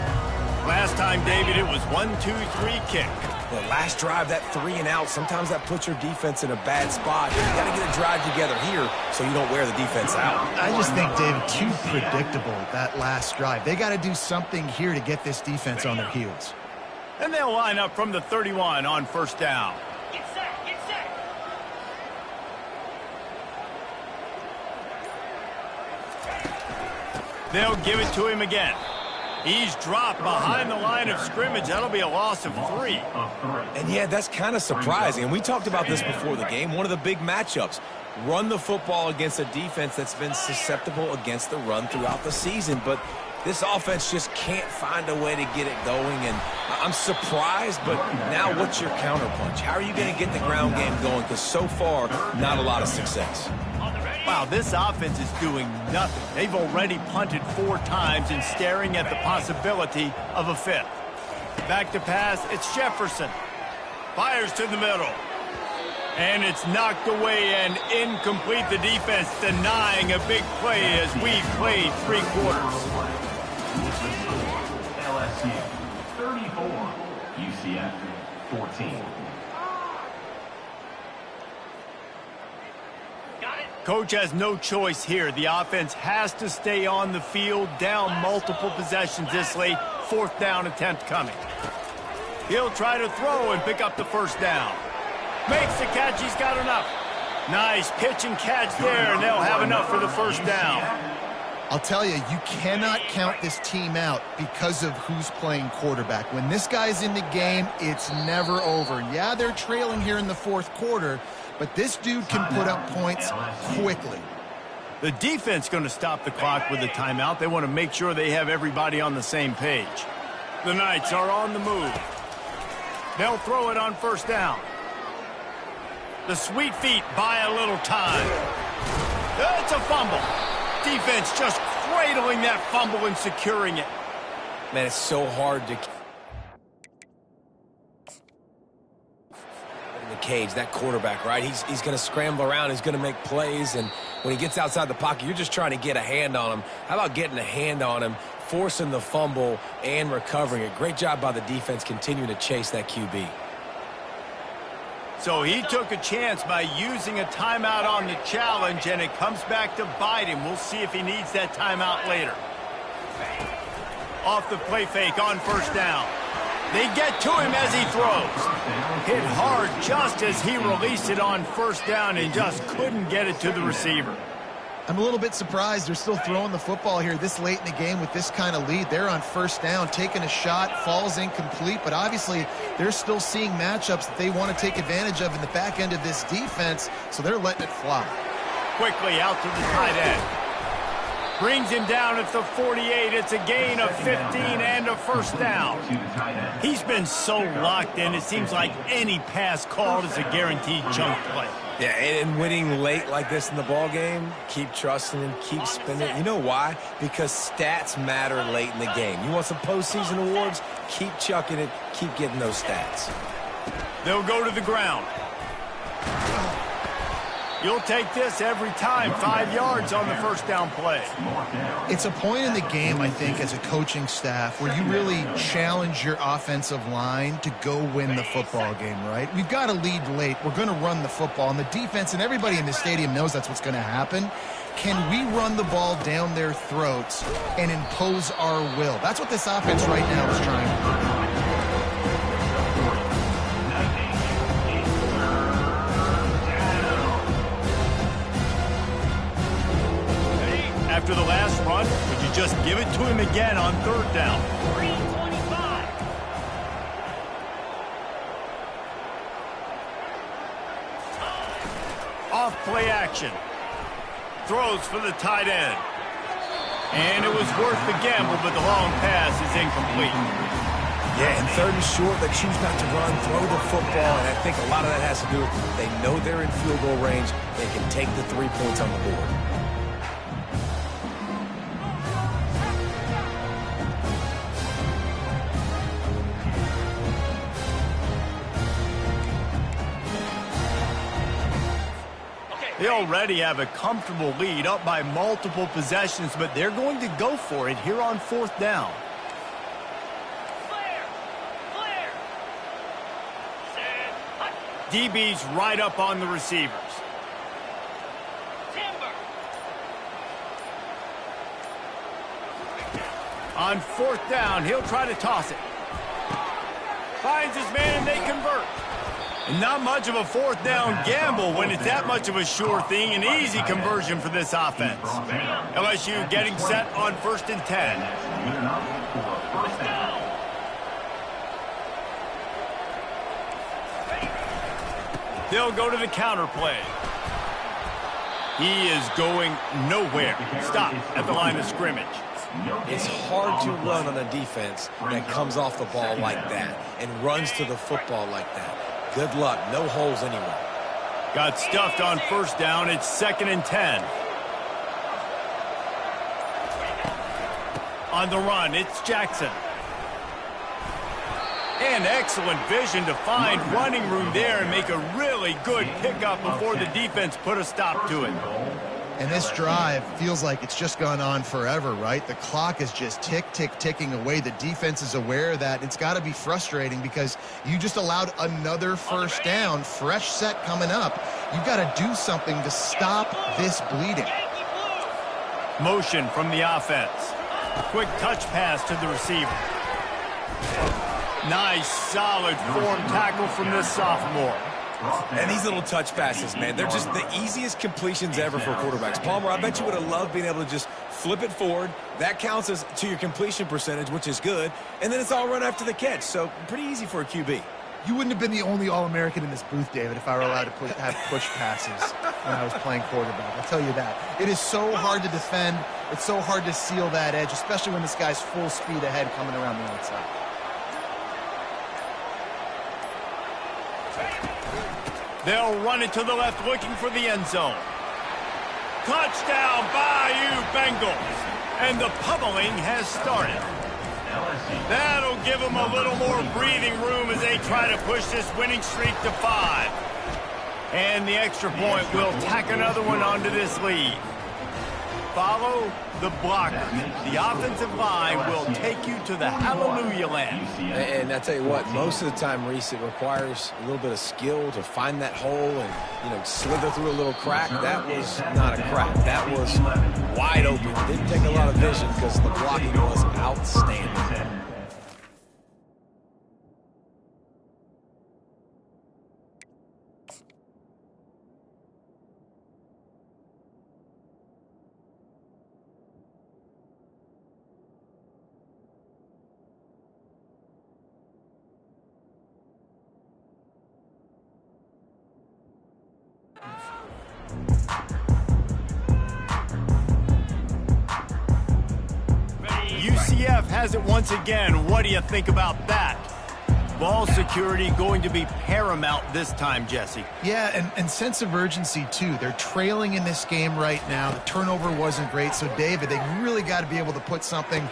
Last time, David, it was 1-2-3 kick.
Well, last drive, that 3 and out, sometimes that puts your defense in a bad spot. You got to get a drive together here so you don't wear the defense out.
I just think, David, too predictable, that last drive. They got to do something here to get this defense on their heels.
And they'll line up from the 31 on first down.
Get set, get set.
They'll give it to him again. He's dropped behind the line of scrimmage. That'll be a loss of 3.
And yeah, that's kind of surprising. And we talked about this before the game. One of the big matchups. Run the football against a defense that's been susceptible against the run throughout the season. But this offense just can't find a way to get it going. And I'm surprised, but now what's your counterpunch? How are you going to get the ground game going? Because so far, not a lot of success.
Wow, this offense is doing nothing. They've already punted 4 times and staring at the possibility of a 5th. Back to pass, it's Jefferson. Fires to the middle. And it's knocked away and incomplete. The defense denying a big play as we've played 3 quarters.
LSU 34, UCF 14.
Coach has no choice here. The offense has to stay on the field, down multiple possessions this late. 4th down attempt coming. He'll try to throw and pick up the first down. Makes the catch. He's got enough. Nice pitch and catch there, and they'll have enough for the first down.
I'll tell you, you cannot count this team out because of who's playing quarterback. When this guy's in the game, it's never over. Yeah, they're trailing here in the fourth quarter, but this dude can put up points quickly.
The defense going to stop the clock with a timeout. They want to make sure they have everybody on the same page. The Knights are on the move. They'll throw it on first down. The sweet feet buy a little time. It's a fumble. Defense just cradling that fumble and securing it.
Man, it's so hard to... in the cage, that quarterback, right? He's going to scramble around. He's going to make plays, and when he gets outside the pocket, you're just trying to get a hand on him. How about getting a hand on him, forcing the fumble, and recovering it? Great job by the defense continuing to chase that QB.
So he took a chance by using a timeout on the challenge, and it comes back to bite him. We'll see if he needs that timeout later. Off the play fake on first down. They get to him as he throws. Hit hard just as he released it on first down and just couldn't get it to the receiver.
I'm a little bit surprised they're still throwing the football here this late in the game with this kind of lead. They're on first down, taking a shot, falls incomplete, but obviously they're still seeing matchups that they want to take advantage of in the back end of this defense, so they're letting it fly.
Quickly out to the tight end. Brings him down at the 48. It's a gain of 15 and a first down. He's been so locked in, it seems like any pass called is a guaranteed chunk play.
Yeah, and winning late like this in the ball game, keep trusting him, keep spinning. You know why? Because stats matter late in the game. You want some postseason awards? Keep chucking it, keep getting those stats.
They'll go to the ground. You'll take this every time. 5 yards on the first down play.
It's a point in the game, I think, as a coaching staff where you really challenge your offensive line to go win the football game, right? We've got to lead late. We're going to run the football, and the defense and everybody in the stadium knows that's what's going to happen. Can we run the ball down their throats and impose our will? That's what this offense right now is trying to do.
After the last run, would you just give it to him again on third down?
3:25.
Off play action. Throws for the tight end. And it was worth the gamble, but the long pass is incomplete.
Yeah, and third and short, they choose not to run, throw the football, and I think a lot of that has to do with they know they're in field goal range. They can take the 3 points on the board.
They already have a comfortable lead, up by multiple possessions, but they're going to go for it here on fourth down.
Clear.
DB's right up on the receivers.
Timber.
On fourth down, he'll try to toss it. Finds his man, and they convert. Not much of a fourth down gamble when it's that much of a sure thing. An easy conversion for this offense. LSU getting set on 1st and 10. They'll go to the counter play. He is going nowhere. Stop at the line of scrimmage.
It's hard to run on a defense that comes off the ball like that and runs to the football like that. Good luck. No holes anywhere.
Got stuffed on first down. It's 2nd and 10. On the run, it's Jackson. And excellent vision to find running room there and make a really good pickup before the defense put a stop to it.
And this drive feels like it's just gone on forever, right? The clock is just ticking away. The defense is aware of that. It's got to be frustrating because you just allowed another first down, fresh set coming up. You've got to do something to stop this bleeding.
Motion from the offense. Quick touch pass to the receiver. Nice, solid form tackle from this sophomore.
And these little touch passes, man, they're just the easiest completions ever for quarterbacks. Palmer, I bet you would have loved being able to just flip it forward. That counts as to your completion percentage, which is good. And then it's all run after the catch, so pretty easy for a QB.
You wouldn't have been the only All-American in this booth, David, if I were allowed to have push passes when I was playing quarterback. I'll tell you that. It is so hard to defend. It's so hard to seal that edge, especially when this guy's full speed ahead coming around the outside.
They'll run it to the left, looking for the end zone. Touchdown, Bayou Bengals. And the pummeling has started. That'll give them a little more breathing room as they try to push this winning streak to 5. And the extra point will tack another one onto this lead. Follow the blockers. The offensive line will take you to the hallelujah land.
And I tell you what, most of the time, Reese, it requires a little bit of skill to find that hole and, you know, slither through a little crack. That was not a crack. That was wide open. It didn't take a lot of vision because the blocking was outstanding.
UCF has it once again. What do you think about that? Ball security going to be paramount this time, Jesse.
Yeah, and sense of urgency, too. They're trailing in this game right now. The turnover wasn't great, so, David, they really got to be able to put something.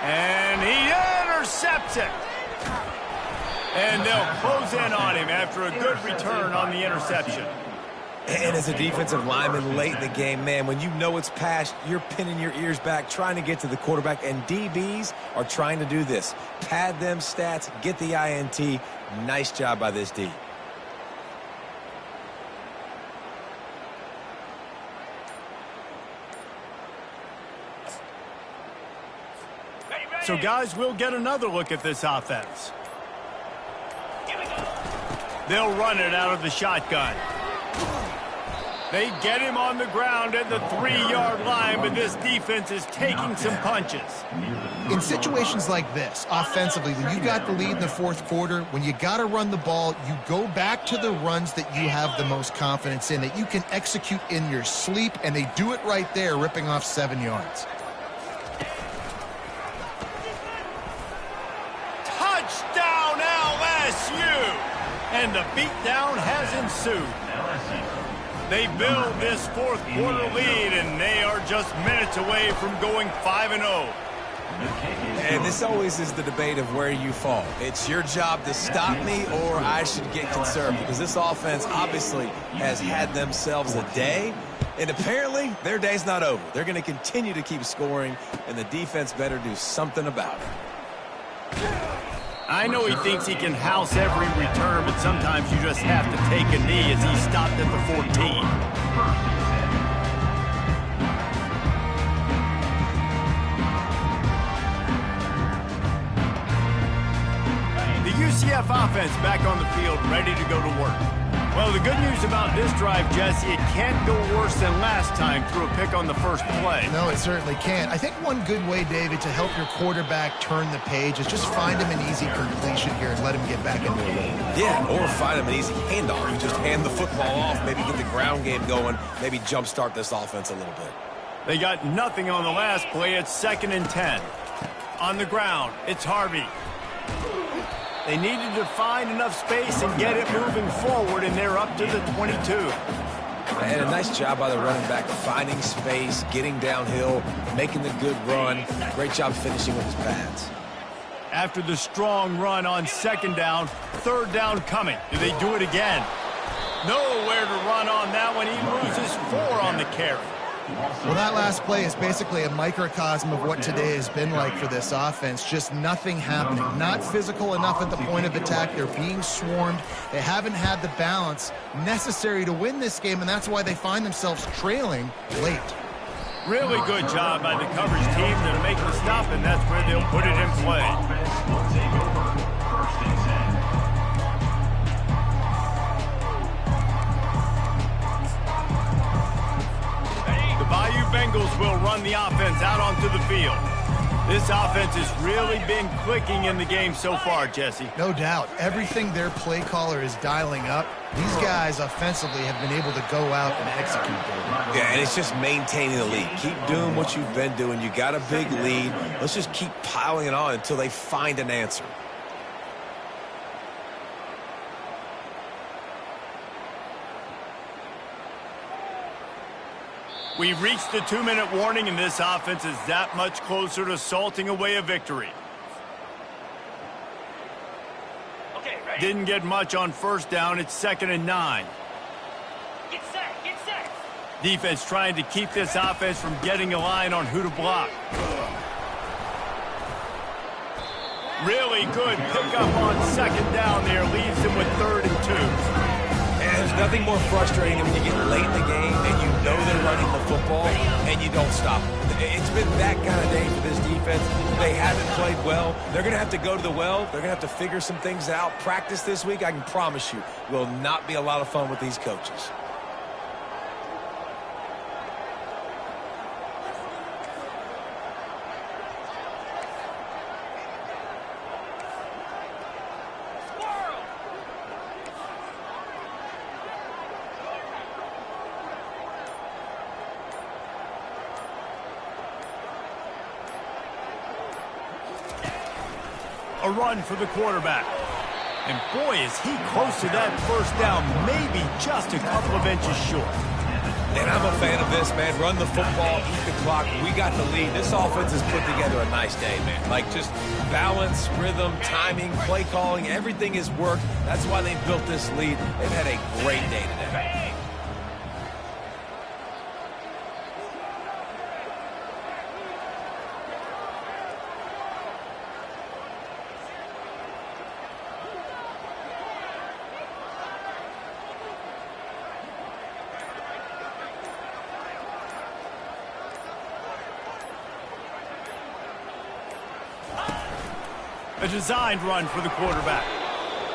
And he intercepts it. And they'll close in on him after a good return on the interception.
And as a defensive lineman late in the game, man, when you know it's passed, you're pinning your ears back, trying to get to the quarterback, and DBs are trying to do this. Pad them stats, get the INT. Nice job by this D.
So, guys, we'll get another look at this offense. They'll run it out of the shotgun. They get him on the ground at the 3-yard line, but this defense is taking some punches.
In situations like this, offensively, when you got the lead in the fourth quarter, when you got to run the ball, you go back to the runs that you have the most confidence in, that you can execute in your sleep, and they do it right there, ripping off 7 yards.
Touchdown, LSU! And the beatdown has ensued. They build this fourth quarter lead, and they are just minutes away from going 5-0.
And this always is the debate of where you fall. It's your job to stop me, or I should get conservative, because this offense obviously has had themselves a day, and apparently their day's not over. They're going to continue to keep scoring, and the defense better do something about it.
I know he thinks he can house every return, but sometimes you just have to take a knee as he stopped at the 14. The UCF offense back on the field, ready to go to work. Well, the good news about this drive, Jesse, it can't go worse than last time through a pick on the first play.
No, it certainly can't. I think one good way, David, to help your quarterback turn the page is just find him an easy completion here and let him get back into it.
Yeah, or find him an easy handoff. You just hand the football off, maybe get the ground game going, maybe jumpstart this offense a little bit.
They got nothing on the last play. It's 2nd and 10. On the ground, it's Harvey. They needed to find enough space and get it moving forward, and they're up to the 22.
And a nice job by the running back, finding space, getting downhill, making the good run. Great job finishing with his pads.
After the strong run on 2nd down, 3rd down coming. Do they do it again? Nowhere to run on that one. He loses 4 on the carry.
Well, that last play is basically a microcosm of what today has been like for this offense. Just nothing happening. Not physical enough at the point of attack. They're being swarmed. They haven't had the balance necessary to win this game, and that's why they find themselves trailing late.
Really good job by the coverage team to make the stop, and that's where they'll put it in play. Eagles will run the offense out onto the field. This offense has really been clicking in the game so far, Jesse.
No doubt. Everything their play caller is dialing up, these guys offensively have been able to go out and execute.
Yeah, and it's just maintaining the lead. Keep doing what you've been doing. You got a big lead. Let's just keep piling it on until they find an answer.
We've reached the 2-minute warning, and this offense is that much closer to salting away a victory.
Okay, ready?
Didn't get much on first down. It's 2nd and 9.
Get set, get set.
Defense trying to keep this offense from getting a line on who to block. Really good pickup on 2nd down there. Leaves them with 3rd and 2.
And there's nothing more frustrating than when you get late in the game and you know they're running the football and you don't stop them. It's been that kind of day for this defense. They haven't played well. They're going to have to go to the well. They're going to have to figure some things out. Practice this week, I can promise you, will not be a lot of fun with these coaches.
A run for the quarterback. And boy, is he close to that first down, maybe just a couple of inches short.
And I'm a fan of this, man. Run the football, eat the clock. We got the lead. This offense has put together a nice day, man. Like just balance, rhythm, timing, play calling, everything has worked. That's why they've built this lead. They've had a great day today.
A designed run for the quarterback.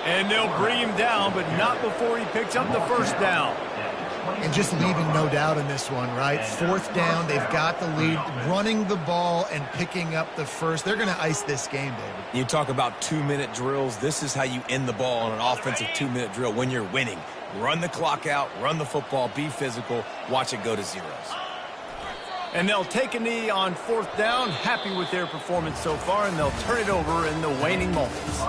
And they'll bring him down, but not before he picks up the first down.
And just leaving no doubt in this one, right? 4th down, they've got the lead, running the ball and picking up the first. They're going to ice this game, David.
You talk about 2-minute drills. This is how you end the ball on an offensive 2-minute drill when you're winning. Run the clock out, run the football, be physical, watch it go to zeros.
And they'll take a knee on 4th down, happy with their performance so far, and they'll turn it over in the waning moments.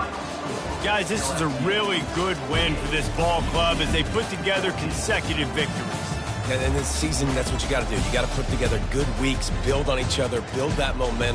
Guys, this is a really good win for this ball club as they put together consecutive victories.
And in this season, that's what you got to do. You got to put together good weeks, build on each other, build that momentum.